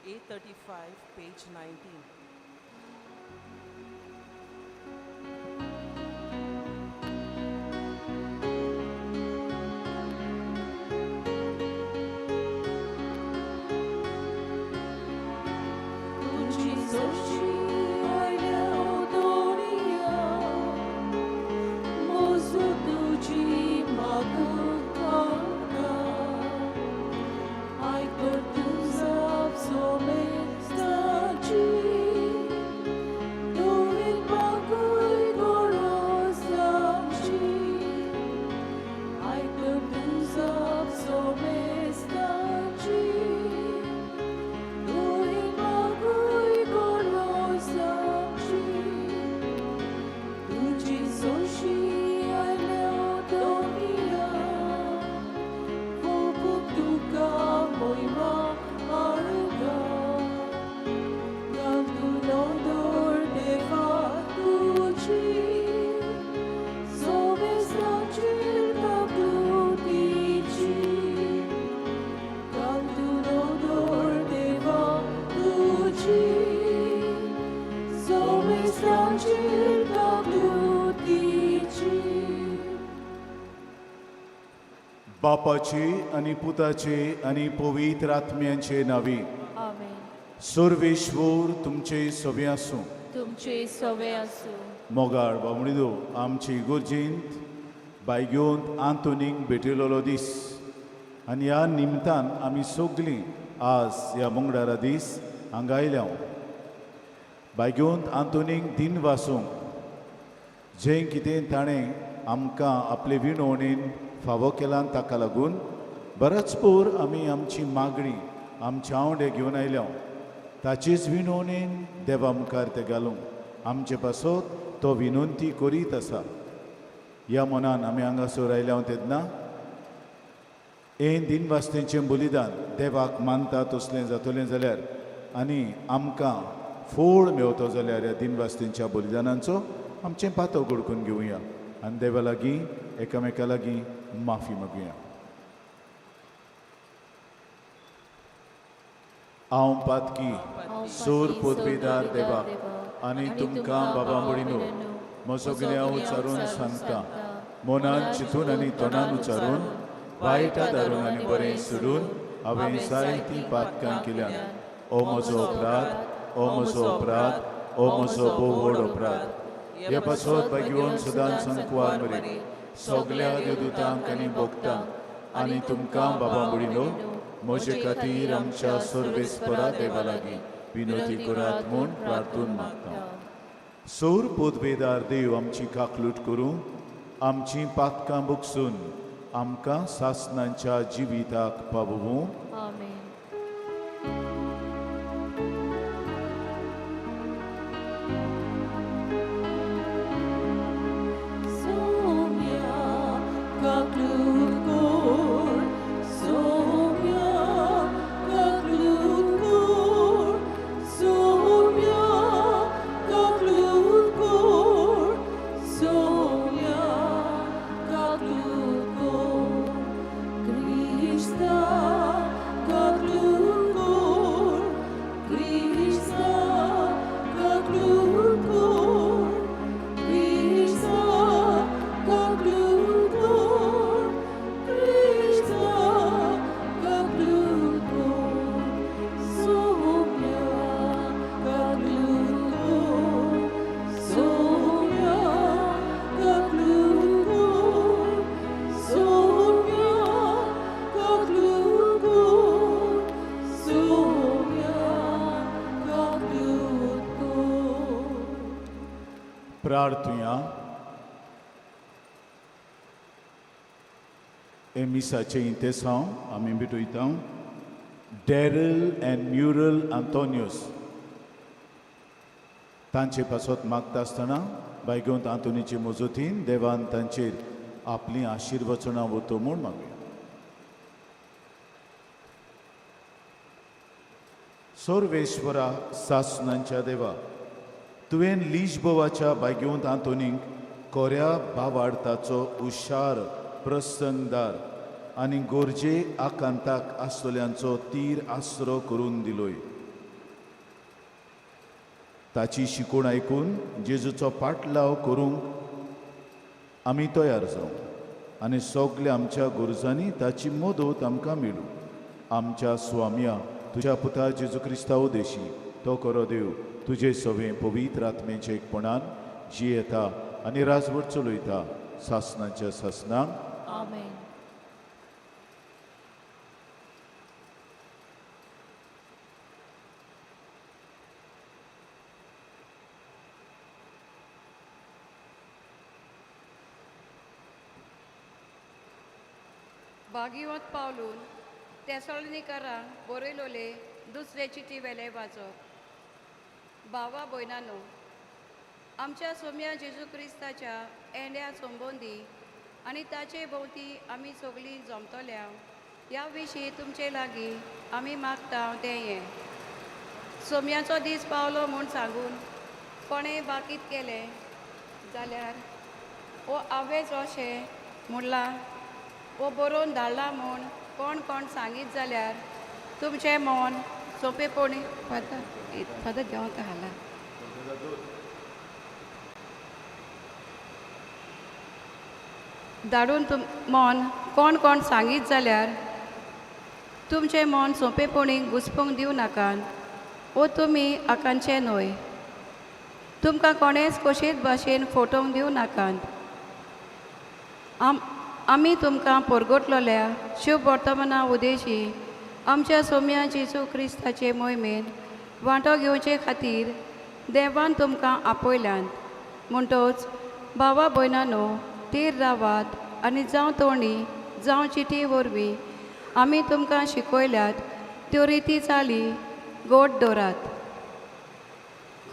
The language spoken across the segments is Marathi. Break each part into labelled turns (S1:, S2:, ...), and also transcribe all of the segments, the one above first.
S1: A35, page 19.
S2: बापाचे आणि पुताचे आणि पवित्र आत्म्यांचे नावे
S3: आमेन.
S2: सर्वेश्वर तुमचे सवे आसूं.
S3: तुमचे सवे आसूं.
S2: मोगाळ बामणिदो आमची गुरजेंत बायग्योंत आंतोनीक भेटिल्लो दीस आनी ह्या निमतान आमी सगळीं आज ह्या मंगळारा दीस हांगा आयल्या. बायग्योंत आंतोनीक दिन वासूंक जें कितें ताणें आमकां आपले विणवणेन फावो केला ताका लागून बरेच पोर आमी आमची मागणी आमचे आवडे घेवन आयल्या. ताचीच विणवणेन देवा मुखार ते घालूंक आमचे पासत तो विनंती करीत आसा. ह्या मनान आमी हांगासर आयल्या तेन्ना हे दिनवासतेचें बलिदान देवाक मानता तसलें जातलें जाल्यार आनी आमकां फळ मेवतो जाल्यार ह्या दिनवासतेच्या बलिदानांचो आमचें पातळ घडकून घेवया आनी देवा लागीं एकामेका लागीं माफी मागुया. हांव पातकी सोर पोतवेदार देवा आनी तुमकां बाबा म्हणिनो म्हजो गुन्यांव उच्चारून सांगता. मनान चिंतून आनी तोंडान उच्चारून वायटा दारून आनी बरें सोडून हांवें जायतीं पातकां केल्यान. ओ म्हजो अपराध, ओ म्हजो अपराध, ओ म्हजो भोव व्हड अपराध. हे पासत बागेवन सदांच संकवार मरे सगळ्या देवदूतांक आनी भक्तांक आनी तुमकां बाबा म्हणिनो म्हजे खातीर आमच्या सर्वेस्परा देवा लागीं विनंती करात म्हूण प्रार्थून मागता. सौर पोतवेदार देव आमची काकलूट करूं आमची पातकां बुकसून आमकां सासणांच्या जिविताक पावूं.
S3: आमेन.
S2: प्रार्थुया. हे मिसाचे इंतेसांव आमी भेटयता डॅरल एंड म्युरल आंतोनियोस तांचे पासत मागता आसतना बायगोंत आंतोनीचे मजतीन देवान तांचेर आपली आशिर्वचनां वतो म्हूण मागुया. सर्वेश्वरा सासणांच्या देवा तुवें लिशबोवाच्या बागेवंत आंतोनीक कोऱ्या भावार्थाचो हुशार प्रसंगदार आनी गोरजे आकांताक आसतल्यांचो तीर आसरो करून दिलोय. ताची शिकवण आयकून जेजूचो पाटलाव करूंक आमी तयार जावं आनी सगल्या आमच्या गरजांनी ताची मदत आमकां मेळूं. आमच्या स्वाम्या तुज्या पुता जेजू क्रिस्तांव देशी तो खरो देव तुजे सवे पवित्र आत्मेचे एकपणान जी येता आनी राजवट चलयता सासनाच्या सासनाक.
S3: आमेन.
S4: भागीवत पावलून तेसळणीकारांक बरयलोले दुसरे चिटी वेले वाचप. भावा भयणानो, आमच्या सोम्या जेजू क्रिस्ताच्या एंड्या संबंदी आनी ताचे भोवती आमी सगळीं जमतल्या ह्या विशीं तुमचे लागीं आमी मागता तें हें. सोम्याचो दीस पावलो म्हूण सांगून कोणें बाकीत केलें जाल्यार वो हांवेंच अशें म्हणलां वो बरोवन धाडला म्हूण कोण कोण सांगीत जाल्यार तुमचें मन सोंपेपणी फादर देंवत घाला धाडून मन कोण कोण सांगीत जाल्यार तुमचें मन सोंपेपणीक घुसपूंक दिवं नाकात वो तुमी आकांचे न्हय. तुमकां कोणेंच कशीच भाशेन फोटोवंक दिवं नाकात. आमी तुमकां परगटलोल्या शुभ वर्तमाना उदेशी आमच्या सोम्या जेजू क्रिस्ताचे मोहिमेन वांटो घेवचे खातीर देवान तुमकां आपयल्यात. म्हणटच भावा भयणानो, थीर रावात आनी जावं तोंडी जावं चिटी वरवीं आमी तुमकां शिकयल्यात त्यो रिती चाली गोड दवरात.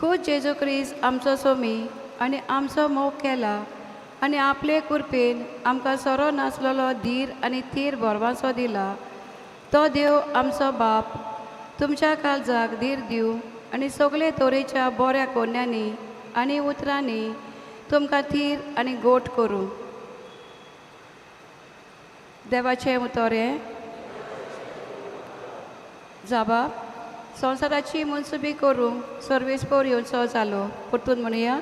S4: खूद जेजू क्रिस्त आमचो सोमी आनी आमचो मोग केला आनी आपले कुरपेन आमकां सोरो नासलेलो धीर आनी थीर भरवासो दिला. तो देव आमचो बाप तुमच्या काळजाक धीर दिवं आनी सगळे तरेच्या बऱ्या कोन्यांनी आनी उतरांनी तुमकां थीर आनी गोट करूं. देवाचें उतोरें. जाबाब. संवसाराची मुनसुबी करूंक सर्वेस्पोर येवचो जालो. परतून म्हणुया.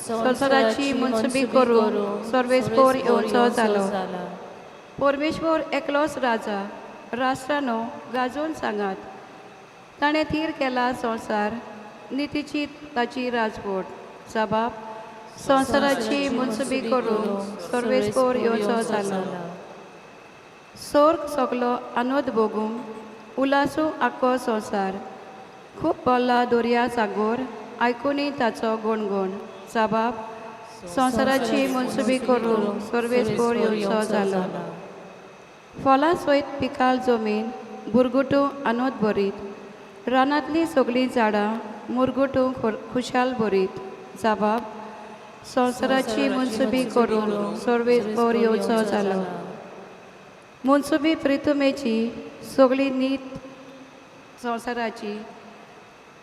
S4: संवसाराची मुनसुबी करूंक सर्वेस्पोर येवचो जालो. परमेश्वर एकलोच राजा. राष्ट्रानो गाजोवन सांगात. ताणें थीर केला संवसार नितीची ताची राजवट. जाबाब. संवसाराची मुनसुबी करूंक सर्वेस्पोर येवचो जालो. स्वर्ग सगलो आनंद भोगूंक उलासूं आख्खो संवसार. खूब भरला दर्या सागोर आयकुनी ताचो गुणगुण. जाबाब. संवसाराची मुनसुबी करूंक सर्वेस्पोर येवचो जालो. फळां सयत पिकाल जमीन बुरगुटू आनंद भरीत. रानांतलीं सगळीं झाडां मुरगुटू खुशाल भरीत. जाबाब. संवसाराची मुनसुबी करूंक सर्वेस्पोर येवचो जालो. मुनसुबी प्रितुमेची सगळी नीत संवसाराची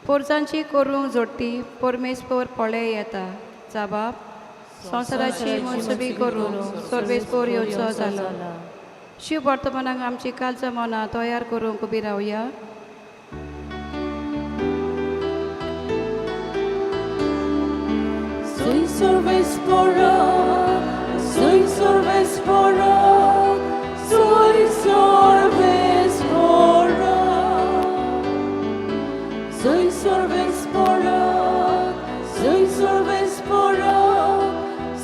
S4: पोरसांची करूंक जोडटी परमेस्पोर पळे येता. जाबाब. संवसाराची मुनसुबी करूंक सर्वेस्पोर येवचो जालो. शिव वर्तमानाक आमची कालच्या मना तयार करूंक उबी रावया.
S3: Soy sorvespora, soy sorvespora, soy sorvespora, soy sorvespora, soy sorvespora,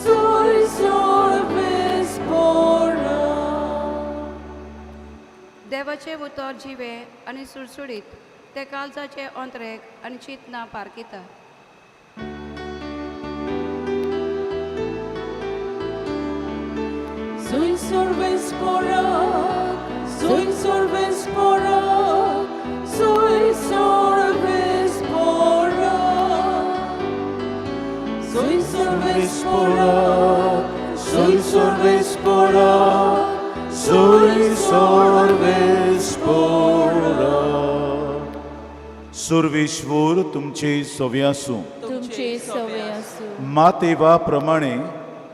S3: soy sorvespora.
S4: देवाचे उतर जिवे आनी सुडसुडीत ते काळजाचे अंतरेक आनी चिंतना पारकिता.
S3: Soy sorvespora, soy sorvespora, soy sorvespora, soy sorvespora,
S2: soy sorvespora, soy sorvespora. Sarveshwar तुमचे सवे आसूं.
S3: तुमचे सवे आसूं.
S2: मातेवा प्रमाणे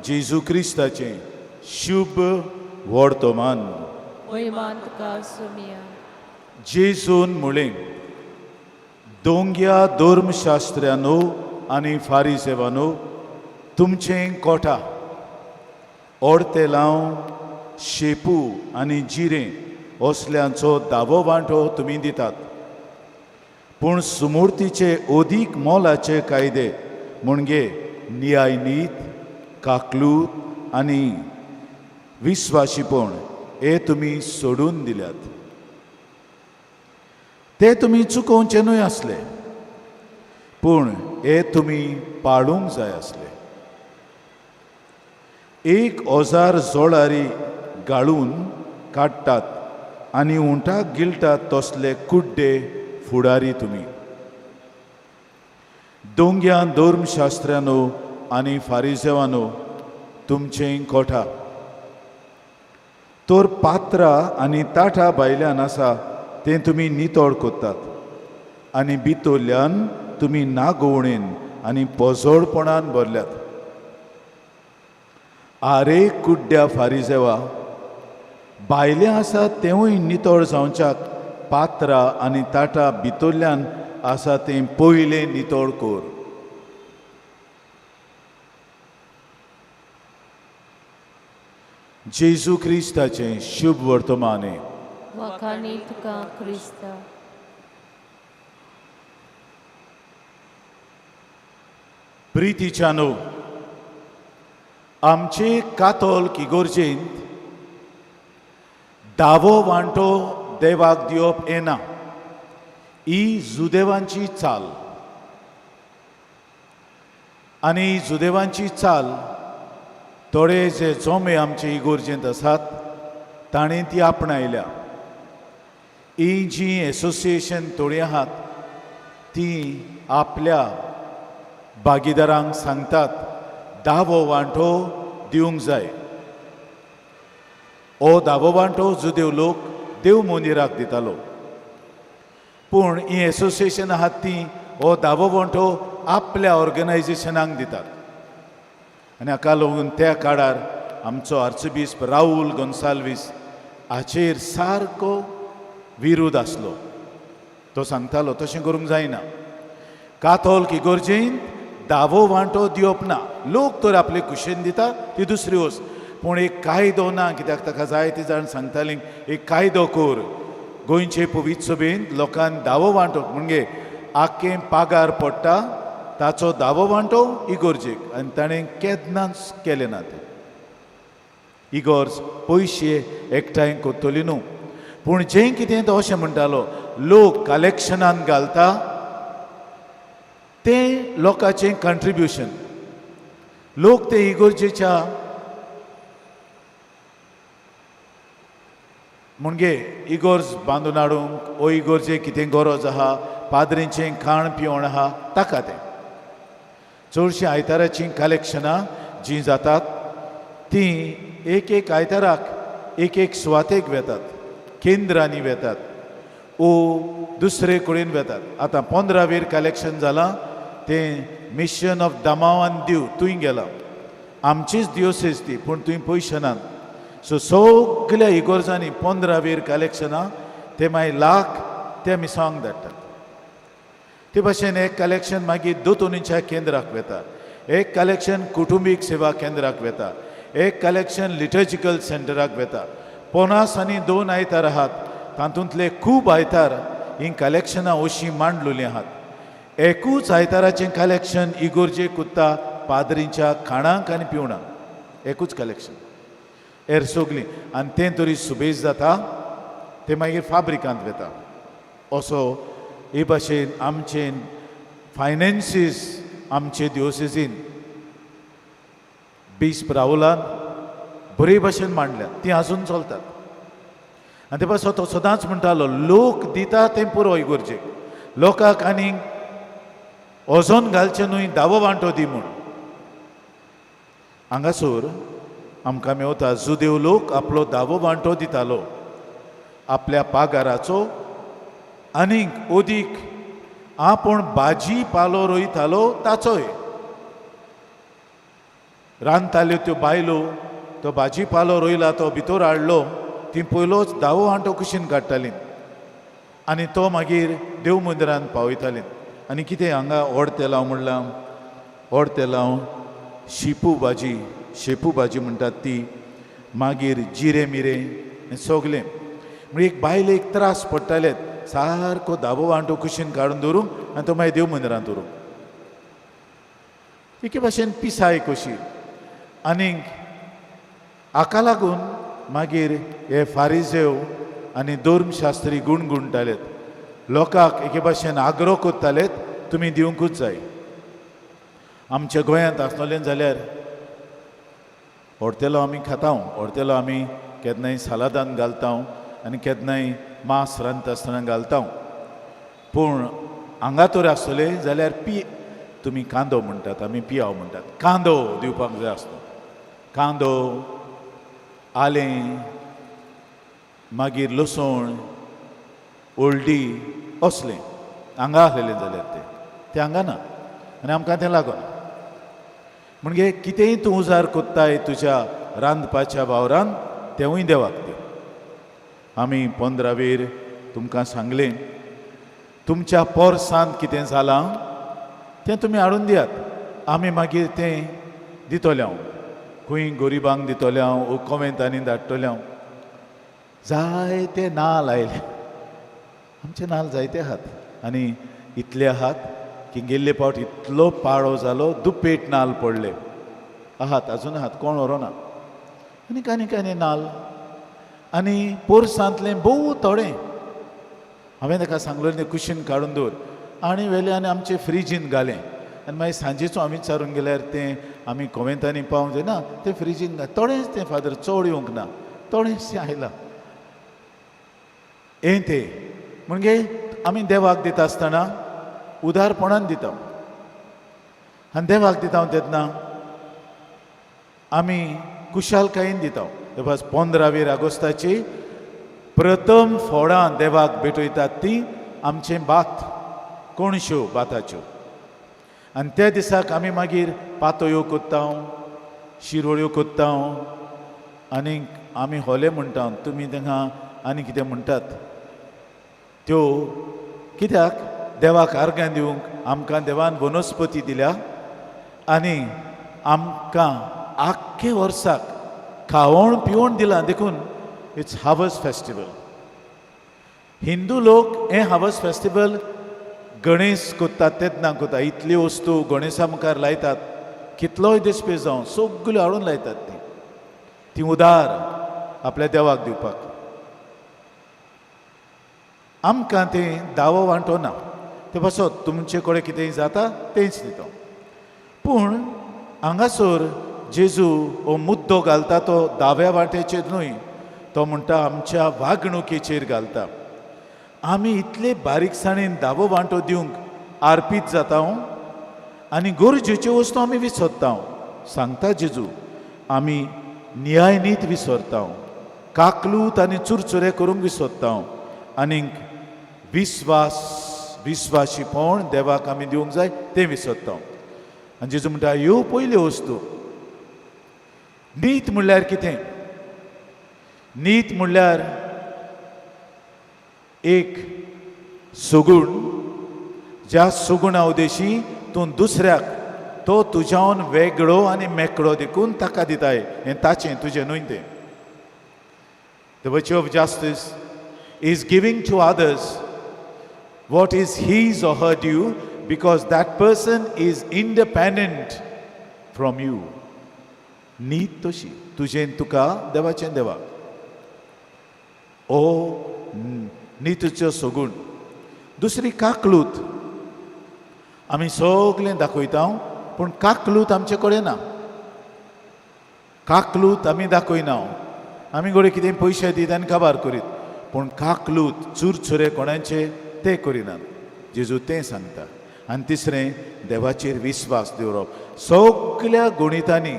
S2: जेजू क्रिस्ताचे शुभ वर्तमान.
S3: वैमांतकार सुमिया.
S2: जेजून म्हळें, दोंग्या धर्मशास्त्र्यानो आनी फारिसेवानो, तुमचें कोठा ओडते लाव शेपू आनी जिरें असल्यांचो दावो वांटो तुमी दितात, पूण सुमूर्तीचे ओदीक मोलाचे कायदे म्हणजे न्यायनीत, काकलूत आनी विस्वाशीपण हे तुमी सोडून दिल्यात. ते तुमी चुकोवचे न्हय आसले, पूण हे तुमी पाळूंक जाय आसले. एक ओजार जोळारी गाळून काडटात आनी उंटाक गिळटात तसले कुड्डे फुडारी तुमी. दोंग्या धर्मशास्त्र्यानो आनी फारिसेवानो, तुमचें कोठा तर पात्रां आनी ताटा भायल्यान आसा तें तुमी नितळ कोत्तात, आनी भितरल्यान तुमी नागोवणेन आनी पोजोळपणान भरल्यात. आरे कुड्ड्या फारिसेवा, भायले आसा तेवूय नितळ जावच्याक पात्रां आनी ताटा भितरल्यान आसा तें पयलें नितळ कोर. जेजू क्रिस्ताचें शुभ वर्तमाने.
S3: वखाणी तुका क्रिस्ता.
S2: प्रितीच्यानो, आमचे कातोलीक इगोर्जेंत दावो वांटो देवाक दिवप येना, ही जुदेवांची चाल. आनी जुदेवांची चाल थोडे जे जोमे आमचे इगोर्जेंत आसात ताणें ती आपणायल्या. ही जी एसोसिएशन थोडीं आहात ती आपल्या भागीदारांक सांगतात दावो वांटो दिवंक जाय. हो दावो वांटो जुदेव लोक देव मंदिराक दितालो, पूण ही एसोसिएशन आहात ती हो दावो वांटो आपल्या ऑर्गनायजेशनाक दितात. आनी हाका लागून त्या काळार आमचो आर्चबिस्प राऊल गोन्साल्वीस हाचेर सारको विरोध आसलो. तो सांगतालो तशें करूंक जायना. कातोलीक इगोर्जेंत दावो वांटो दिवप ना. लोक तर आपले कुशेन दिता ती दुसरी वस्त, पूण एक कायदो ना. कित्याक ताका जायती जाण सांगतालीं एक कायदो कर. गोंयचे पवित्र सभेंत लोकांक दावो वांटो म्हणजे आख्खें पागार पडटा ताचो दावो वांटो इगोर्जेक, आनी ताणें केन्नाच केलें ना. तें इगोर्ज पयशे एकठांय करतली न्हू, पूण जें कितें तो अशें म्हणटालो लोक कलेक्शनान घालता तें लोकांचें कंट्रिब्युशन. लोक ते इगोर्जेच्या म्हणजे इगोर्ज बांदून हाडूंक ओ इगोर्जेक कितें गरज आहा, पाद्रींचें खाण पिवण आहा ताका तें. चडशीं आयताराचीं कलेक्शनां जीं जातात तीं एक एक आयताराक एक एक सुवातेक वेतात, केंद्रांनी वेतात, ओ दुसरे कडेन वेतात. आतां 15 कलेक्शन जालां तें मिशन ऑफ दमाव आनी दीव थंय गेलां. आमचीच दिवसेस ती, पूण थंय पयशे नात. सो सगल्या इगोर्जांनी 15 कलेक्शनां ते मागीर लाख ते मिसांग धाडटात. ते भाशेन एक कलेक्शन मागीर दोतोनीच्या केंद्राक वेता, एक कलेक्शन कुटुंबीक सेवा केंद्राक वेता, एक कलेक्शन लिटर्जिकल सेंटराक वेता. 50 आनी 2 आयतार आहात, तातूंतले खूब आयतार हीं कलेक्शनां अशीं मांडलेलीं आहात. एकूच आयताराचें कलेक्शन इगोर्जेक कुत्ता पाद्रींच्या खाणांक आनी पिवणांक. एकूच कलेक्शन एर सगलीं, आनी तें तरी सुबेज जाता तें मागीर फाब्रिकांत वेता. असो हे भाशेन आमचें फायनान्सीस आमचे दिवसेसीन बिस्प राहुलान बरे भाशेन मांडल्यात, ती आजून चलतात. आनी ते भाशेन तो सदांच म्हणटालो लोक दिता तें पुरो इगोर्जेक, लोकांक आनीक अजून घालचें न्हय, दावो वांटो दी म्हूण. हांगासर आमकां मेवता जुदेव लोक आपलो दावो वांटो दितालो आपल्या पागाराचो आनीक ओदीक आपूण भाजी पालो रोयतालो ताचोय. रांदताल्यो त्यो बायलो तो भाजी पालो रोयला तो भितर हाडलो ती पयलोच दावो वांटो कुशीन काडटालीं. आनी तो मागीर देव मंदिरांत पावयताले आनी कितें हांगा ओडते लाव म्हणलां ओडते लाव शेपू भाजी म्हणटात ती मागीर जिरे मिरे हें सगलें म्हणजे एक बायलेक त्रास पडटाले सारको दाबो वांटो कुशीन काडून दवरूंक आनी तो मागीर देव मंदिरांत दवरूंक एके भाशेन पिसाय कशी आनीक हाका लागून मागीर हे फारिजेव आनी धर्मशास्त्री गुणगुणटालेत लोकांक एके भाशेन आग्रो कोत्तालेत तुमी दिवंकूच जाय आमच्या गोंयांत आसतलें जाल्यार ओडतेलो आमी खाता ओडतेलो आमी केन्नाय सालादान घालता आनी केन्नाय मांस रांदता आसतना घालता पूण हांगा तर आसतले जाल्यार तुमी कांदो म्हणटात आमी पियाव म्हणटात कांदो दिवपाक जाय आसता कांदो आलें मागीर लसूण ओल्डी असलें हांगा आसलेलें जाल्यार तें हांगा ना आनी आमकां तें लागून म्हणजे कितेंय तूं उजार कोत्ताय तुज्या रांदपाच्या वावरांत तेंवूय देवाक दी आमी 15 वेर तुमकां सांगलें तुमच्या पोरसांत कितें जालां तें तुमी हाडून दियात आमी मागीर तें दितले हांव खंय गरिबांक दितले हांव कॉमेंटांनी धाडटले हांव जायते नाल्ल आयले आमचे नाल्ल जायते आहात आनी इतले आहात की गेल्ले पावट इतलो पाळो जालो दुपेट नाल्ल पडले आहात अजून आहात कोण व्हरो ना आनी कांय नाल्ल आनी पोरसांतले भोव थोडे हांवें ताका सांगलो तें कुशीन काडून दवर आनी व्हेलें आनी आमचे फ्रिजीन घालें आनी मागीर सांजेचो आमी चारून गेल्यार तें आमी कोमेंतांनी पावूंक जायना तें फ्रिजीन थोडेंच तें फादर चड येवंक ना थोडेंशें आयलां हें तें म्हणजे आमी देवाक दिता आसतना उदारपणान दिता आनी देवाक दिता तेन्ना आमी कुशालकायेन दिता बिकॉज 15 ऑगस्टाची प्रथम फोडां देवाक भेटयतात ती आमचें भात कोणश्यो भाताच्यो आनी त्या दिसाक आमी मागीर पातोयो कोत्ता शिरोळ्यो कोत्ता आनी आमी होले म्हणटा तुमी तांकां आनी कितें म्हणटात त्यो कित्याक देवाक आर्गां दिवंक आमकां देवान वनस्पती दिल्या आनी आमकां आख्खे वर्साक खावण पिवण दिलां देखून इट्स हार्वेस्ट फेस्टिवल हिंदू लोक हे हार्वेस्ट फेस्टिवल गणेश कोत्तात तेन्ना कोत्ता इतल्यो वस्तू गणेशा मुखार लायतात कितलोय दिसपेस जावं सगल्यो हाडून लायतात ती उदार आपल्या देवाक दिवपाक आमकां तें दावो वांटो ना ते पासत तुमचे कडेन कितेंय जाता तेंच दिता पूण हांगासर जेजू हो मुद्दो घालता तो दाव्या वाटेचेर न्हय तो म्हणटा आमच्या वागणुकेचेर घालता आमी इतले बारीकसाणेन दावो वांटो दिवंक आर्पीत जाता आनी गरजेच्यो वस्तू आमी विसरता सांगता जेजू आमी न्यायनीत विसरता काकलूत आनी चुरचुरे करूंक विसरता आनीक विस्वाशीपण देवाक आमी दिवंक जाय तें विसरता आनी जेजू म्हणटा ह्यो पयल्यो वस्तू नीत म्हणल्यार कितें नीत म्हणल्यार एक सुगूण ज्या सुगुणा उदेशी तूं दुसऱ्याक तो तुज्यान वेगळो आनी मेकळो देखून ताका दिताय हें ताचें तुजें न्हय तें the virtue of justice is giving to others what is his or her due because that person is independent from you नीत तशी तुजें तुका देवाचें देवाक ओ नीतीचो सगूण दुसरी काकलूत आमी सगळें दाखयता पूण काकलूत आमचे कडेन ना काकलूत आमी दाखयना आमी घोडे कितें पयशे दीत आनी काबार करीत पूण काकलूत चुरचुरे कोणाचे ते करिनात जेजू तें सांगता आनी तिसरें देवाचेर विस्वास दवरप सगळ्या गणितांनी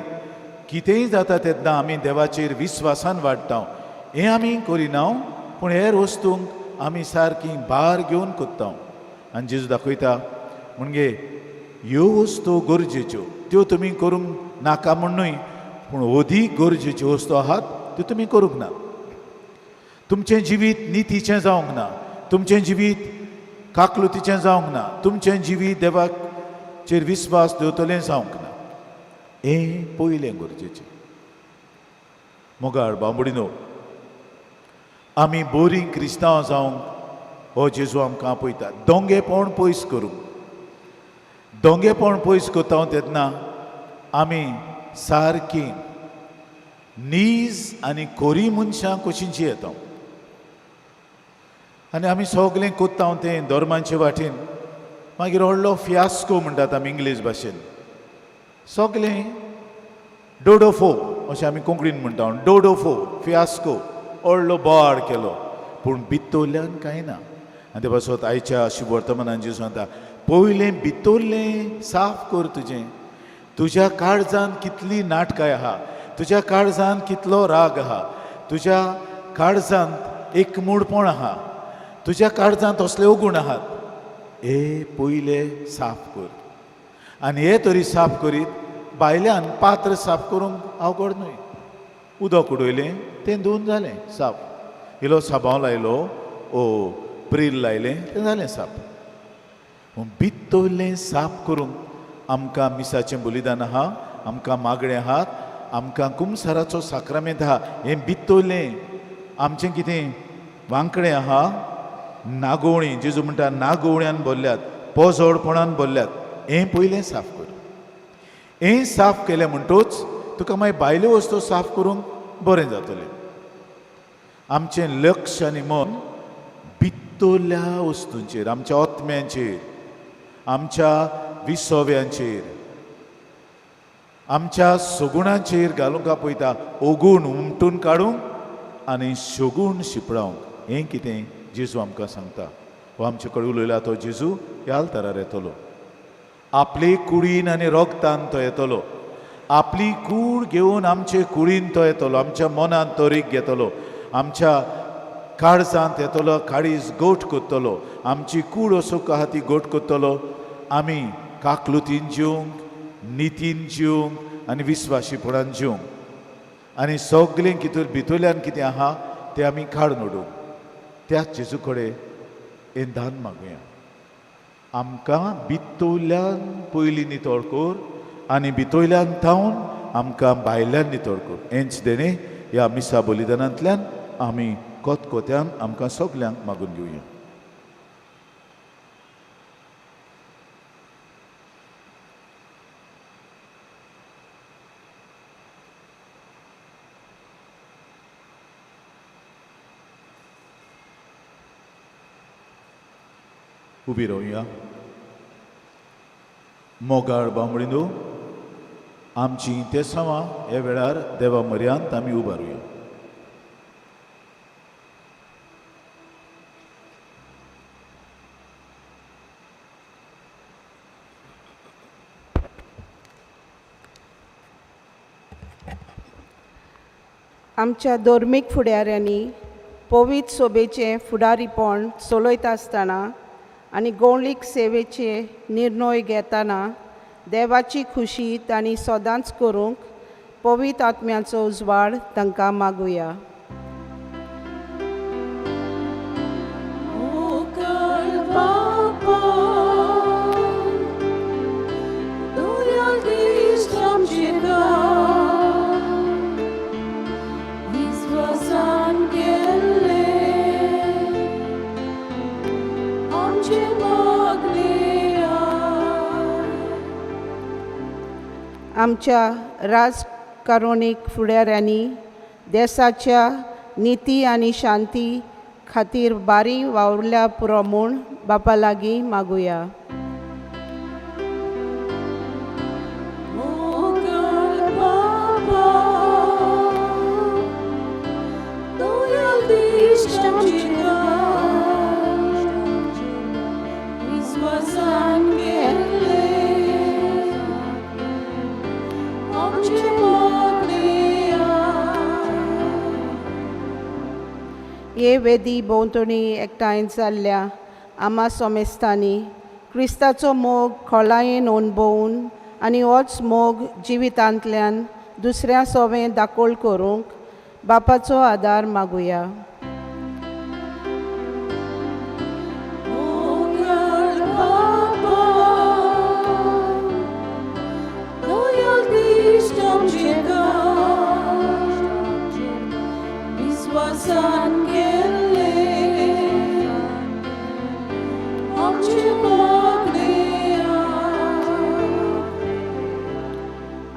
S2: कितेंय जाता तेन्ना आमी देवाचेर विस्वासान वाडटा हें आमी करिना पूण हेर वस्तूंक आमी सारकी भार घेवन कोत्ता आनी जेजू दाखयता म्हणजे ह्यो वस्तू गरजेच्यो त्यो तुमी करूंक नाका म्हण न्हय पूण अदीक गरजेच्यो वस्तू आहात त्यो तुमी करूंक ना तुमचें जिवीत नितीचें जावंक ना तुमचें जिवीत काकलुतीचें जावंक ना, तुमचें जिवीत देवाचेर विस्वास दवरतलें जावंक ना. हें पयलें गरजेचें. मोगाळ बांबडीनो, आमी बरीं क्रिस्तांव जावंक हो जेजू आमकां आपयता. दोंगेपण पयस करूंक. दोंगेपण पयस करता तेन्ना आमी सारकीं नीज आनी खोरी मनशां कशींची येता. आनी आमी सगळें कोत्ता तें धर्मांचे वाटेन मागीर व्हडलो फियास्को म्हणटात आमी इंग्लीश भाशेन. सगळें डोडोफो अशें आमी कोंकणीन म्हणटा. डोडोफो फियास्को व्हडलो बोवाळ केलो पूण भितरल्यान कांय ना. आनी ते पासत आयच्या शुभ वर्तमानान जेजू सांगता पयलें भितरलें साफ कर तुजें. तुज्या काळजांत कितली नाटकाय आहा, तुज्या काळजांत कितलो राग आहा, तुज्या काळजांत एकमूडपण आहा, तुज्या काळजांत असले अवगूण आहात, हे पयलें साफ कर. आनी हे तरी साफ करीत भायल्यान पात्र साफ करूंक अवघड न्हय. उदक उडयलें तें धुवन जालें साफ. इल्लो साबाव लायलो ओ प्रील लायलें तें जालें साफ. पूण भितरलें साफ करूंक आमकां मिसाचें बलिदान आहा, आमकां मागणें आहात, आमकां कुमसाराचो साक्रामेंत आहा. हें भितरलें आमचें कितें वांकडें आहा, नागोवणी जेजू म्हणटा नागोवण्यान भरल्यात, पोजोडपणान भरल्यात, हें पयलें साफ कर. हें साफ केलें म्हणटूच तुका मागीर भायल्यो वस्तू साफ करूंक बरें जातलें. आमचें लक्ष आनी मन भितरल्या वस्तूंचेर, आमच्या आत्म्यांचेर, आमच्या विसव्यांचेर, आमच्या सगुणांचेर घालूंक आपयता. ओगूण उमटून काडूंक आनी शगूण शिपडावंक. हें कितें जेजू आमकां सांगता. हो आमचे कडेन उलयला तो जेजू ह्या अल्तारार येतलो. आपले कुडीन आनी रोगतान तो येतलो. आपली कूड घेवन आमचे कुडीन तो येतलो. आमच्या मनांत तो रीग घेतलो. आमच्या काळजांत येतलो, काळीज गोठ करतलो. आमची कूड असो आहा ती गोठ करतलो. आमी काकलुतीन जिवंक, नितीन जिवंक आनी विस्वाशीपणान जिवंक. आनी सगळें कितें भितरल्यान कितें आहा तें आमी काडून उडोवंक. त्याच जेजू कडेन हें दान मागुया. आमकां भितरल्यान पयलीं नितळ कर आनी भितरल्यान थावन आमकां भायल्यान नितळ कर. हेंच देणे ह्या मिसा बलिदानांतल्यान आमी कोतकोत्यान आमकां सगल्यांक मागून घेवया. उबी रावया. मोगाळ बांबडीनो, आमची तेसावां ह्या वेळार देवा मर्यांत आमी उबारुया.
S1: आमच्या धर्मीक फुडाऱ्यांनी पवित्र सोबेचें फुडारीपण चलयता आसतना आनी गौळीक सेवेचे निर्णय घेतना देवाची खुशी तांणी सदांच करूंक पवित्र आत्म्याचो उजवाड तांकां मागुया. आमच्या राजकारणीक फुडाऱ्यांनी देशाच्या निती आनी शांती खातीर बारी वावरल्या पुरो म्हूण बापा लागीं मागुया. हे वेदी भोंवतणी एकठांय जाल्ल्या आमा सोमेस्तांनी क्रिस्ताचो मोग खोलायेन अणभवून आनी होच मोग जिवितांतल्यान दुसऱ्या सोबें दाखोळ करूंक बापाचो आदार मागुया.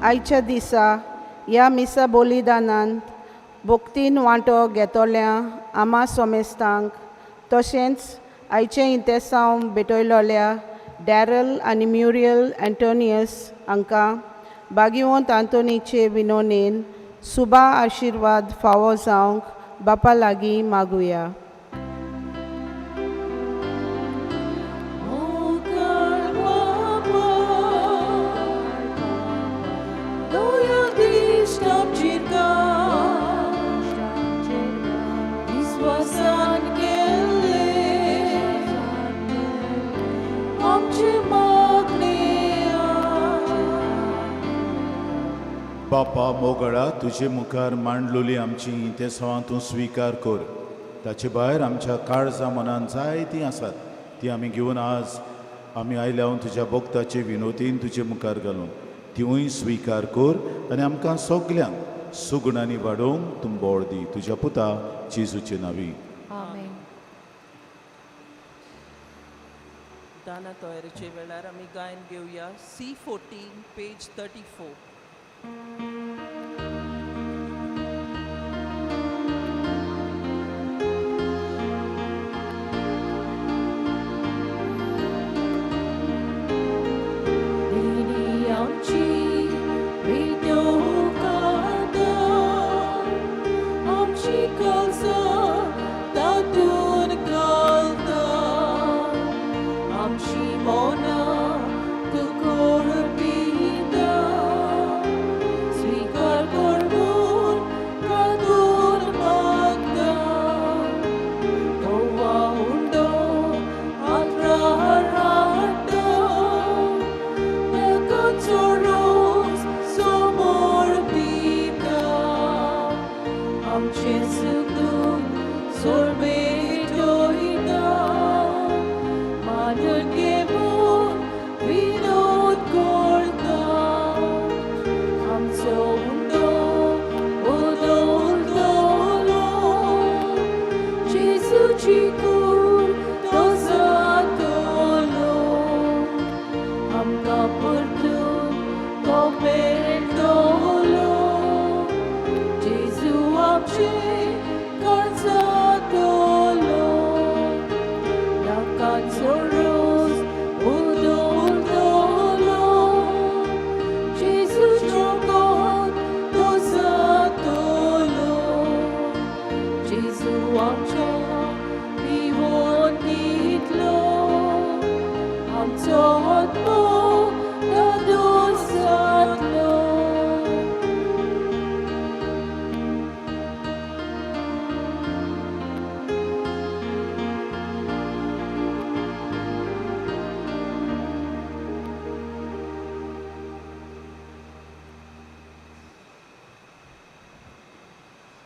S1: आयच्या दिसा ह्या मिसा बलिदानांत भोक्तीन वांटो घेतोल्या आमा सोमेस्तांक तशेंच आयचे इंतेसांव भेटयलोल्या डॅरल आनी म्युरियल एंटोनियस हांकां भाग्यवंत आंतोनीचे विनोनेन सुबा आशिर्वाद फावो जावंक बापा लागीं मागुया.
S2: बापा मोगळा तुजे मुखार मांडलोली आमची इंतेसांवां तूं स्विकार कर. ताचे भायर आमच्या काळजां मनान जायतीं आसात ती आमी घेवन आज आमी आयल्या तुज्या भक्ताचे विनोदीन तुजे मुखार घालून तिवूय स्विकार कर आनी आमकां सगल्यांक सुगणांनी वाडोवंक तूं बोळ दी. तुज्या पुता जेजूचे नांवी.
S3: आमेन.
S5: दाना तयारीचे वेळार आमी गायन घेवया C14 पेज 34.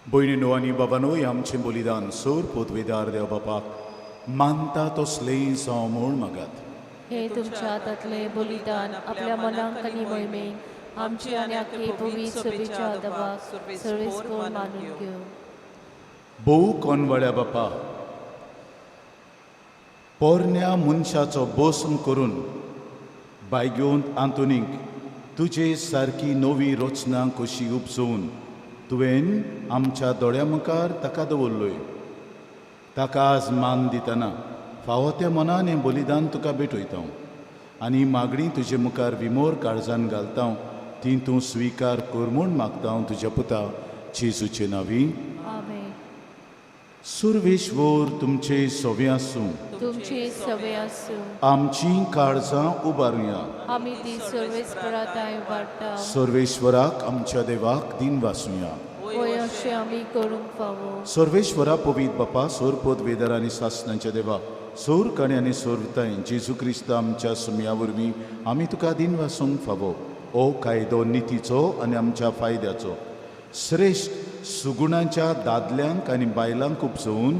S2: भयणीनो आनी बाबानो हें आमचें बलिदान सोर पोतवेदार देव बापाक मानता तसलें जावं म्हूण मागात.
S3: हे तुमच्या हातांतले बलिदान आपल्या मनांक आनी मोहिमेन आमचे आनी आख्खे पवित्र सभेच्या आदाराक सर्वेस्कोर मानून घेव.
S2: भोव कोनवाड्या बापा, पोरण्या मनशाचो बोसम करून भाग्यवंत आंतोनीक तुजे सारकी नवी रचना कशी उपजोवन तुवें आमच्या दोळ्या मुखार ताका दवरलोय. ताका आज मान दितना फावो त्या मनान हें बलिदान तुका भेटयता आनी मागणी तुजे मुखार विमोर काळजान घालता ती तूं स्विकार कर म्हूण मागता तुज्या पुता जेजूचे नांवी.
S3: आमेन.
S2: सुर्वेश्वर तुमचे सवे आसूं.
S3: तुमचे सवे आसूं.
S2: आमची काळजां उबारुया.
S3: आमी ती सर्वेस्पराताय वाडटा.
S2: सर्वेश्वराक आमच्या देवाक दिन वासुया.
S3: वय अशें आमी करूंक फावो.
S2: सर्वेश्वरा पवित बापा, सोर पोत वेदर आनी सासणांच्या देवा, सोर काणी आनी सोरताय जेजू क्रिस्त आमच्या सुमया वरवीं आमी तुका दिन वासूंक फावो. ओ कायदो नितीचो आनी आमच्या फायद्याचो श्रेश्ठ सुगुणांच्या दादल्यांक आनी बायलांक उपजोवन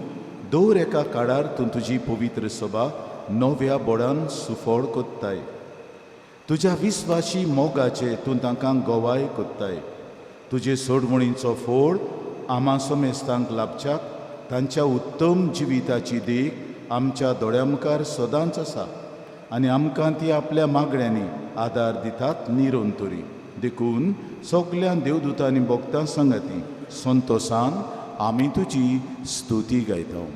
S2: दर एका काळार तूं तुजी पवित्र सभा नव्या बोडान सुफोड कोत्ताय. तुज्या विस्वाशी मोगाचे तूं तांकां गोवाय कोत्ताय. तुजे सोडमणींचो फोड आमा समेस्तांक लाभच्याक तांच्या उत्तम जिविताची देख आमच्या दोळ्या मुखार सदांच आसा आनी आमकां ती आपल्या मागण्यांनी आदार दितात निरंतरी. देखून सगल्या देवदूतांनी भोगतां सांगाती संतोशान आमी तुजी स्तुती गायता.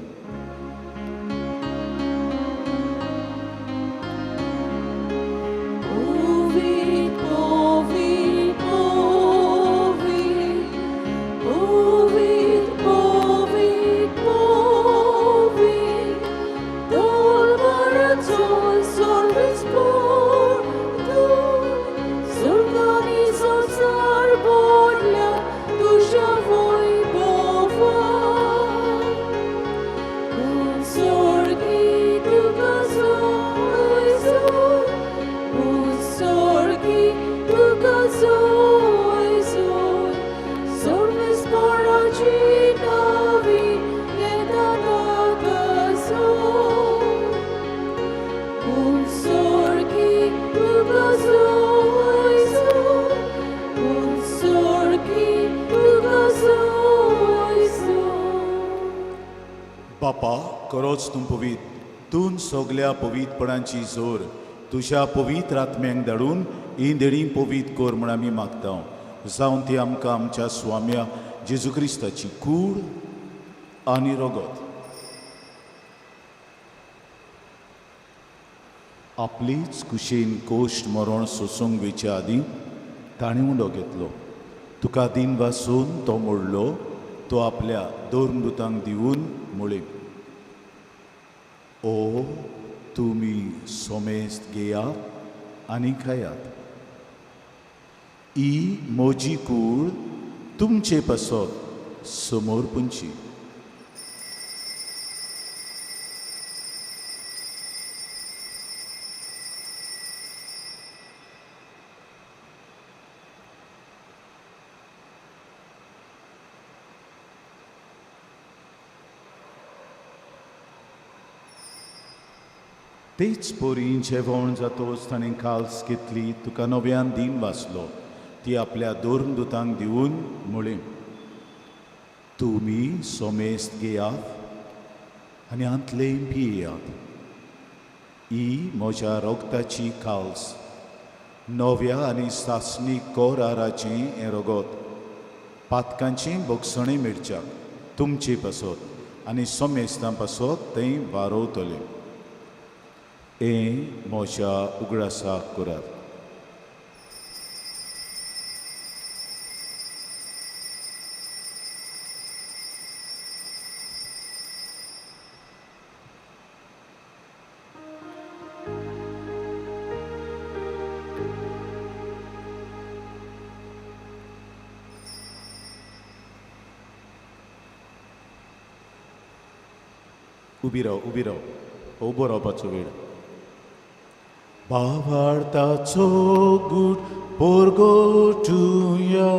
S2: बापा, खरोच तूं पवित. तूं सगल्या पवितपणांची जोर तुज्या पवित्र आत्म्यांक धाडून ही देणी पवित कोर म्हण आमी मागता. जावन ती आमकां आमच्या स्वाम्या जेजू क्रिस्ताची कूड आनी रगत आपलीच कुशीन कोश्ट मरण सोसूंक वेच्या आदीं ताणें उंडो घेतलो. तुका दिन वासून तो मोडलो. तो आपल्या दोन दुतांक दिवन म्हळें, ओ तुमी सोमेस्त घेयात आनी खायात. ही म्हजी कूड तुमचे पासत समोर पुंची. तेच पोरी जेवण जातोच ताणें काल्स घेतली. तुका नव्यान दिन वाचलो. ती आपल्या दोन दुतांक दिवन म्हळें, तुमी सोमेस्त घेयात आनी आंतले पियेयात. ही म्हज्या रोगताची काल्स, नव्या आनी सासणी कोराराचें हें रगत, पातकांचें बोगसणें मिरच्याक तुमचे पासत आनी सोमेस्तां पासत तें वारोवतलें. हें म्हज्या उगडासाक करात. उबी राव. उबो रावपाचो वेळ. भावार्थाचो गूढ पोरगोटुया.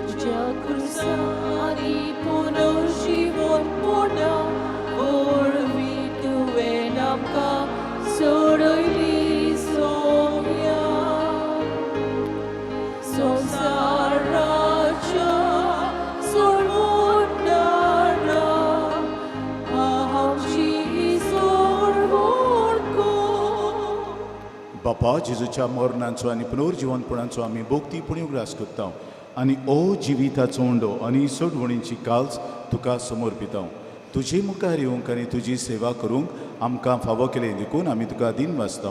S3: तुझ्या क्रुसारी पुनर्जीवन पोटा ओरवी तुवें आमकां सोडयली सोम्या. संवसाराच्या सोडवणारा आमची सोडवणको.
S2: बापा, जेजूच्या मरणाचो आनी पुनर्जिवनपणाचो आमी भोगतीपणी उगडास करता आनी ओ जिविताचो उंडो आनी सोडवणीची काल्स तुका समर्पिता. तुजे मुखार येवंक आनी तुजी सेवा करूंक आमकां फावो केले देखून आमी तुका दिन वाचता.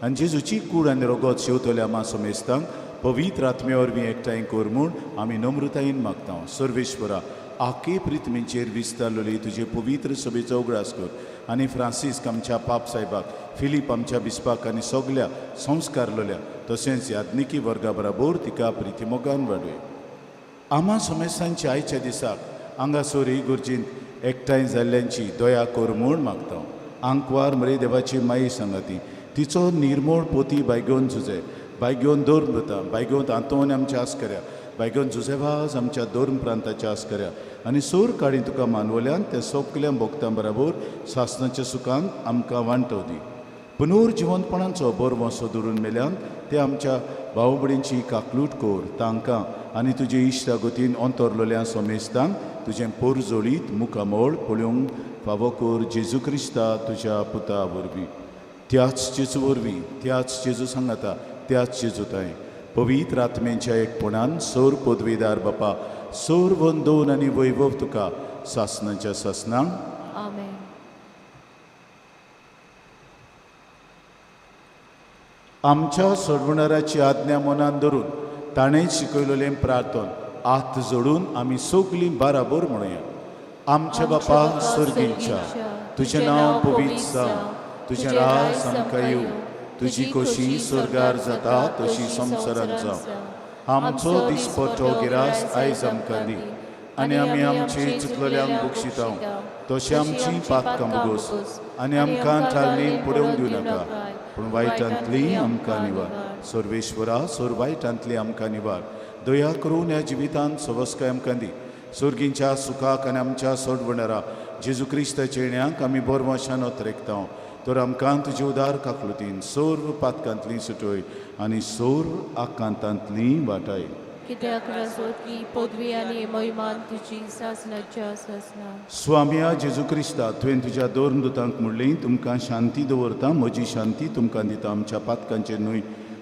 S2: आनी जेजूची कूड आनी रगत शेवतल्या आमा सोमेस्तांक पवित्र आत्मे वरवीं एकठांय कर म्हूण आमी नम्रतायेन मागता. सर्वेश्वरा, आखे प्रितमेचेर विस्तारलेली तुजे पवित्र सभेचो उगडास कर आनी फ्रांसीस आमच्या पाप साहेबाक, फिलीप आमच्या बिस्पाक आनी सगल्या संस्कारलेल्या तशेंच याज्ञिकी वर्गा बरोबर तिका प्रितीमोगान वाडय. आमा सोमेस्तांच्या आयच्या दिसाक हांगासर ही गुर्जींत एकठांय जाल्ल्यांची दया कर म्हूण मागता. आंकवार मरे देवाची माई सांगाती, तिचो निर्मळ पोती बायगेवन झुजे, बायगेवन दोर्म बता, बायगेवन आंतोन आमच्या आस्कऱ्या, बायगेवन झुजेवाज आमच्या दोर्म प्रांताच्या आस्कऱ्या आनी सोर काडी तुका मानवल्यान त्या सगल्या भोगतां बरोबर सासणाच्या सुखांत आमकां वांटो दी. पुनर्जिवनपणाचो बरो वसो धरून मेल्यान ते आमच्या भाव भयणींची काकलूट कोर तांकां आनी तुजे इश्टा गतीन अंतरलेल्या सोमेस्तांक तुजें पोरजोळीत मुखामोळ पळोवंक फावो कर जेजू क्रिस्ता तुज्या पुता वरवीं. त्याच जेजू वरवीं, त्याच जेजू सांगाता, त्याच जेजूताय पवित्र आत्मेच्या एकपणान सोर पदवीदार बापा, सोर वंदोन आनी वैभव तुका सासनाच्या सासनांक.
S3: आमेन.
S2: आमच्या सोडवणाराची आज्ञा मनान धरून ताणें शिकयलेलें प्रार्थन आत जोडून आमी सगळीं बाराबर म्हणुया. आमच्या बापा स्वर्गीच्या, तुजें नांव पवित्र जावं, तुजें राज आमकां येवं, तुजी खोशी स्वर्गार जाता तशी संवसारांत जावं. आमचो दिसपट्टो गिरास आयज आमकां दी, आनी आमी आमचे चुकलेल्यांक बक्षितांव, तशें आमची पातकां बोगोस, आनी आमकां थारणेक पडोवंक दिवं नाका, पूण वायटांतली आमकां निवार. सर्वेश्वरा, सोर वायटांतली आमकां निवार. दया करून ह्या जिवितांत सवस्काय आमकां दी. सुर्गींच्या सुखाक आनी आमच्या सोडवणारा जेजू क्रिस्ताच्या येण्याक आमी बोरमोशान ओतरेकतांव. तर आमकां तुजे उदार काकलुतीन सोर्व पातकांतली सुटोय आनी सोर्व आकांतांतली वाटाय.
S3: कित्याक रजोतली पदवी आनी महिमान तुजी सासनाच्या सासना.
S2: स्वामिया जेजू क्रिस्ता, तुवें तुज्या दोन दुतांक म्हणलें, तुमकां शांती दवरता, म्हजी शांती तुमकां दिता. आमच्या पातकांचेर न्हय,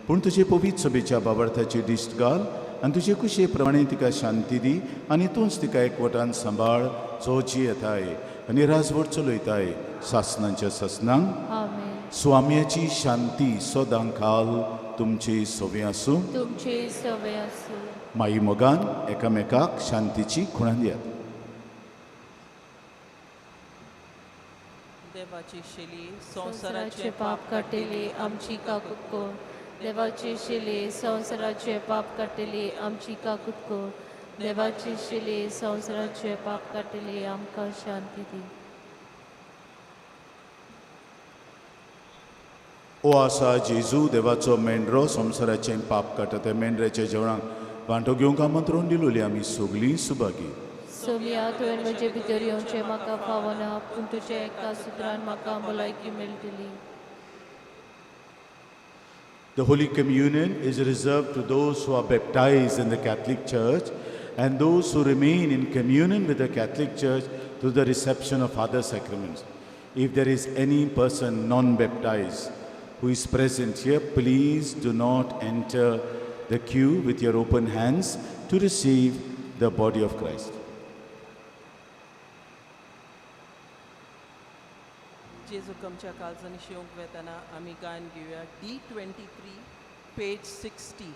S2: पूण तुजे पवित्र सभेच्या बाबर्थाची दिश्ट घाल आनी तुजे कुशे प्रमाणे तिका शांती दी, आनी तूंच तिका एकवटान सांबाळ, चोची येताय आनी राजवट चलयताय सासनांच्या सासनांक.
S3: आमेन.
S2: स्वाम्याची शांती सदां काल तुमचे सोबे आसूं.
S3: तुमचे सवय आसूं.
S2: माई मोगान एकामेकाक शांतीची खुणां दियात.
S5: देवाची शेली
S3: संवसाराचे पाप काटेले आमची काकूत कोर. देवाचे शिले संवसाराचे पाप काटेले आमची काकूत कोर. देवाचे शिले संवसाराचे पाप काटेले आमकां शांती दी.
S2: ओ आसा जेजू देवाचो मेंढरो संवसाराचें पाप काटा. त्या मेंढऱ्याच्या जेवणाक वांटो घेवंक आमंत्रण दिलोली आमी सगळीं सुभागी.
S3: सोमया तुवें म्हजे भितर येवचें म्हाका फावना, पूण तुज्या एका सुत्रान म्हाका भलायकी मेळटली.
S2: The Holy Communion is reserved to those who are baptized in the Catholic Church and those who remain in communion with the Catholic Church through the reception of other sacraments. If there is any person non-baptized who is present here, please do not enter the queue with your open hands to receive the body of Christ.
S5: जेजूक आमच्या काळजांनी शिवंक वेताना आमी गायन घेवया D23 पेज 60.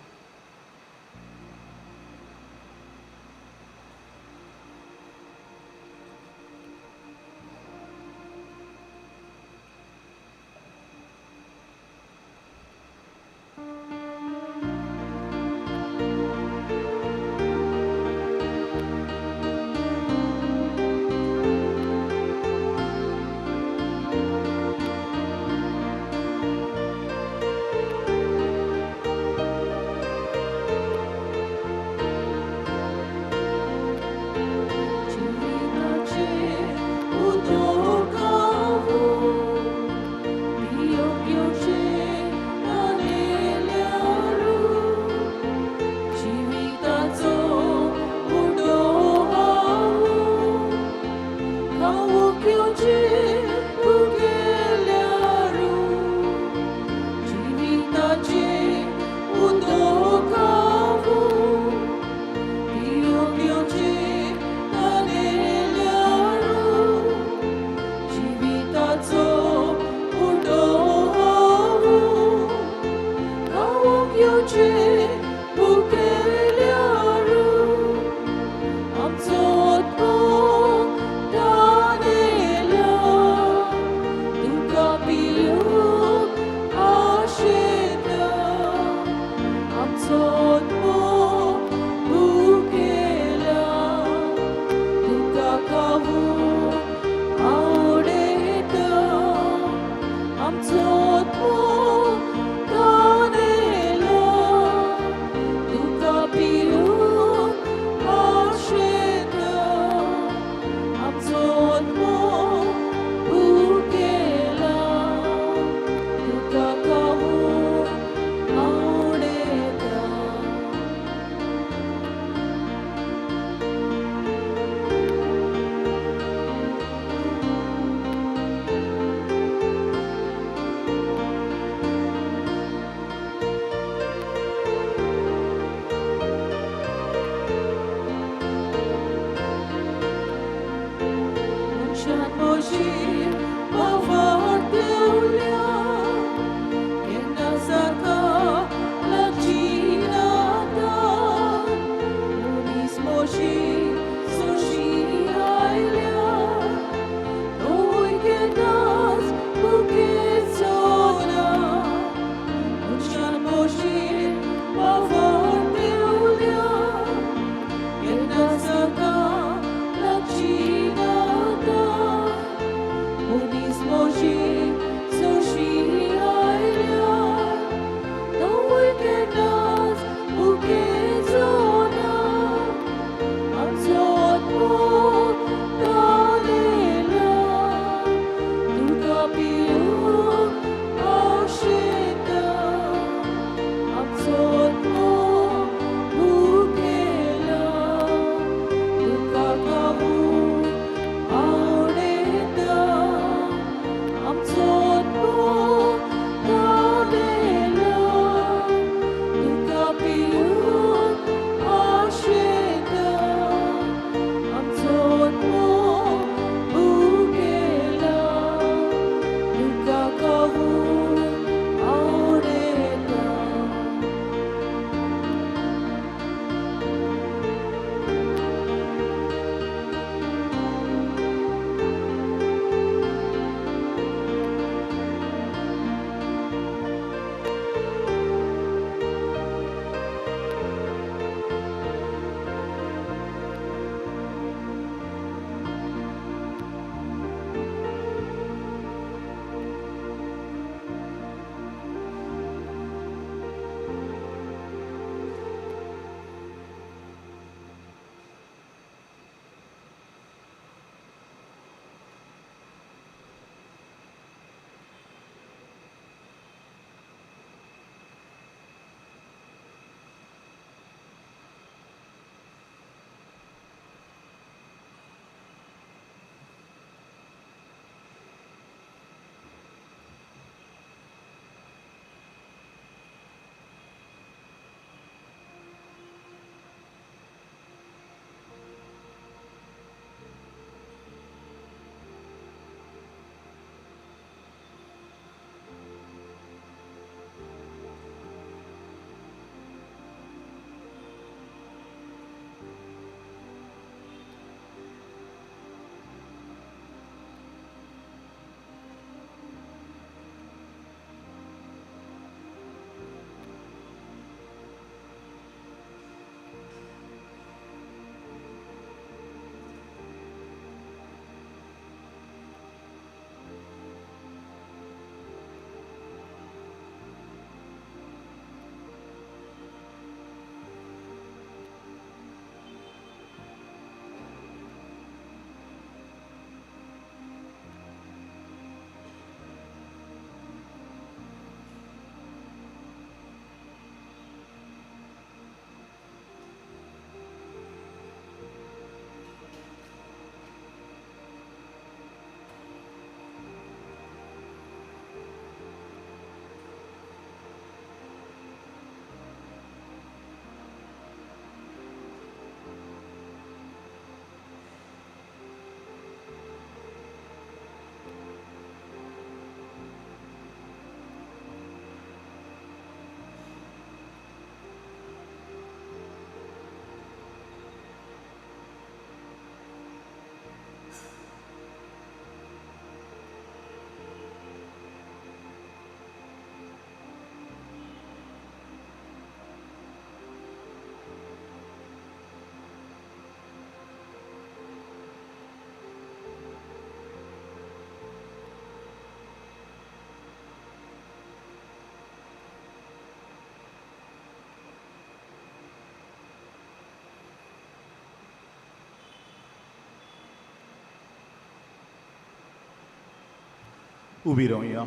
S2: उबी रावया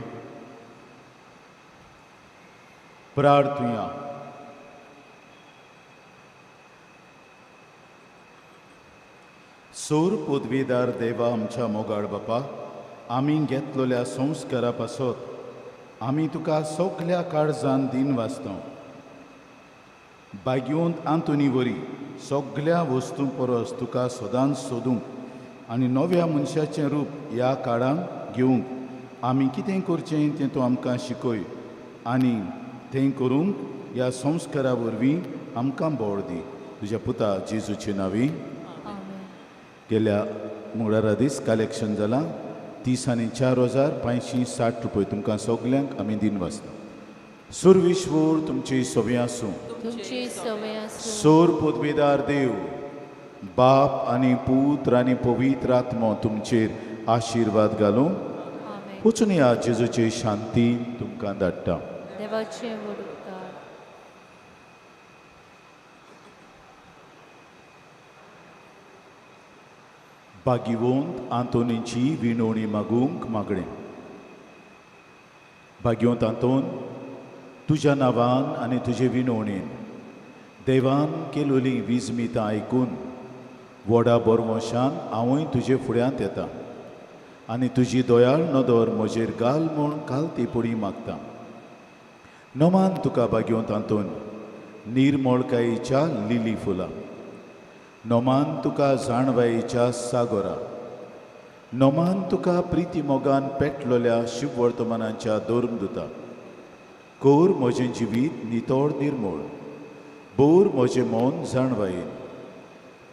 S2: प्रार्थुया सोर पदवीदार देवा आमच्या मोगाळ बापा आमी घेतलेल्या संस्कारा पासत आमी तुका सगळ्या काळजान दिन वाचता बाग्योंत आंतुनी वरी सगळ्या वस्तू परस तुका सदांच सोदूंक आनी नव्या मनशाचें रूप ह्या काळांत घेवंक आमी कितें करचें तें तूं आमकां शिकय आनी तें करूंक ह्या संस्कारा वरवीं आमकां बोड दी तुज्या पुता जेजूचे नांवी गेल्या मंगळारा दीस कलेक्शन जालां 30,04,560 रुपये तुमकां सगल्यांक आमी दिन वाचता सुरविश्वोर तुमची सवय आसूं
S3: तुमची सवय आसूं
S2: सोर पदवीदार देव बाप आनी पुत्र आनी पवित्र आत्मो तुमचेर आशिर्वाद घालूं
S3: आमेन
S2: वचून ह्या जेजूचे शांती तुमकां धाडटा
S3: देवाचे वडकार
S2: भाग्यवंत आंतोनीची विणवणी मागूंक मागणें भाग्यवंत आंतोन तुज्या नांवान आनी तुजे विणवणेन देवान केलोली विजमितां आयकून व्हडा बोरमोशान हांवूय तुजे फुड्यांत येता आनी तुजी दोयाळ नदर म्हजेर घाल म्हूण कालती पडी मागता नोमान तुका भाग्यवंत आंतोन निर्मळकायेच्या लिली फुलां नोमान तुका जाणवायेच्या सागोरा नोमान तुका प्रिती मोगान पेटलोल्या शुभ वर्तमानाच्या दोरमदुता कोर म्हजें जिवीत नितोड निर्मळ बोर म्हजें मन जाणवायेन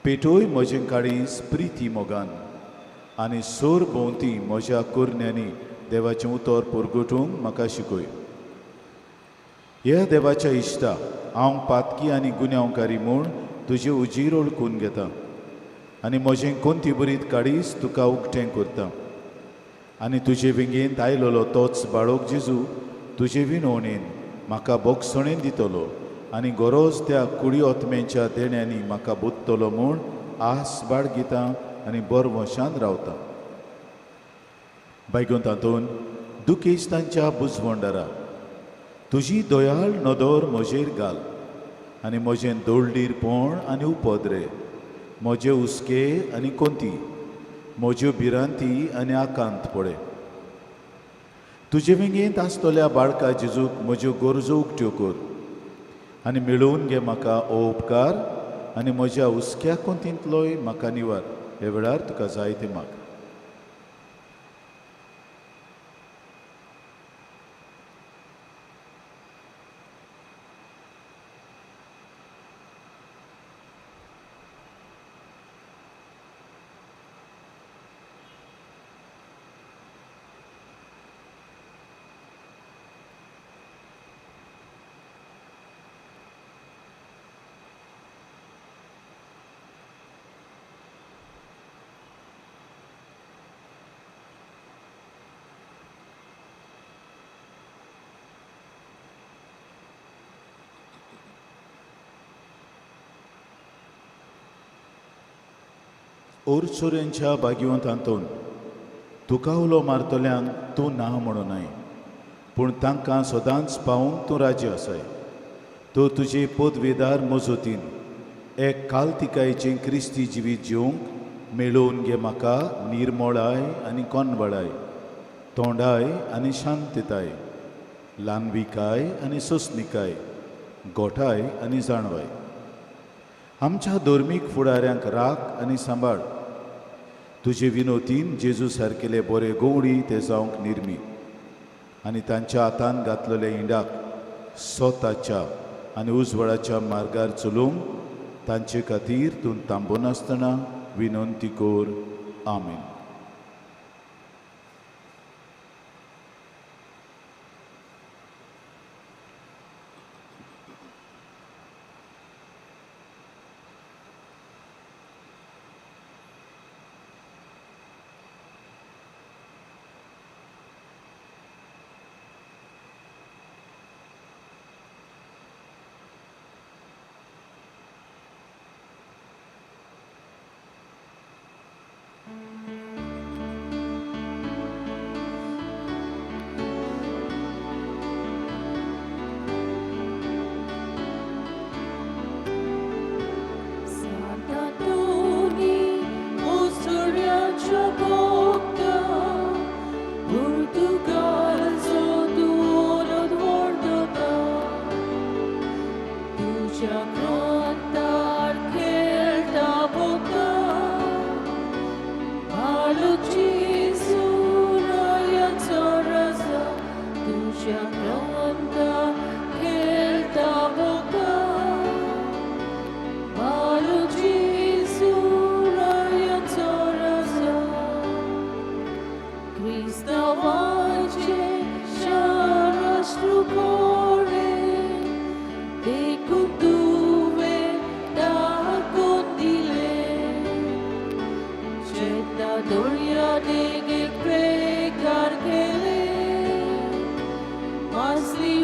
S2: पेटोय म्हजें काळीज प्रिती मोगान आनी सोर भोंवती म्हज्या कुरण्यांनी देवाचें उतर परगटूंक म्हाका शिकय ह्या देवाच्या इश्टा हांव पातकी आनी गुन्यांवकारी म्हूण तुजें उजीर ओळखून घेता आनी म्हजें कोणती बरीत काळीज तुका उक्तें करता आनी तुजे विंगेंत आयलोलो तोच बाळोक जेजू तुजे विणवणेन म्हाका बोगसणेन दितलो आनी गरज त्या कुडी ओतमेच्या देण्यांनी म्हाका बोदतलो म्हूण आस बाळगिता आनी बरवशान रावता भाग्यवंत आंतोन दुखेस्तांच्या बुजवंडारा तुजी दोयाळ नदर म्हजेर घाल आनी म्हजें दोळडीरपण आनी उपद्रे म्हजे हुस्के आनी कोंती म्हज्यो भिरांती आनी आकांत पळय तुजे विंगेंत आसतल्या बाळका जेजूक म्हज्यो गरजो उक्त्यो कर आनी मेळोवन घे म्हाका हो उपकार आनी म्हज्या हुस्क्या कोंतींतलोय म्हाका निवार हे वेळार तुका जाय तें माग ओरचोरेंच्या भाग्यवंत आंतोन तुका उलो मारतल्यांक तूं ना म्हणूनय पूण तांकां सदांच पावूंक तूं राजी आसाय तो तुजे पदवेदार मजतीन एक कालतिकायेचें क्रिस्ती जिवीत जिवंक मेळोवन घे म्हाका निर्मळाय आनी कोनवळाय तोंडाय आनी शांतताय ल्हानविकाय आनी सोंसणिकाय गोठाय आनी जाणवाय आमच्या धर्मीक फुडाऱ्यांक राख आनी सांबाळ तुजे विनोतीन जेजू सारकेले बरे गवळी ते जावंक निर्मी आनी तांच्या हातान घातलेल्या इंडाक स्वताच्या आनी उजवळाच्या मार्गार चलोवंक तांचे खातीर तूं थांबून आसतना विनंती कोर आमीन
S3: Chakranta kelta boka Balu Jesu raya torasa Krista vanche sharastru kore Dekutuve da kondile Cheta doria dege prekar kele Masli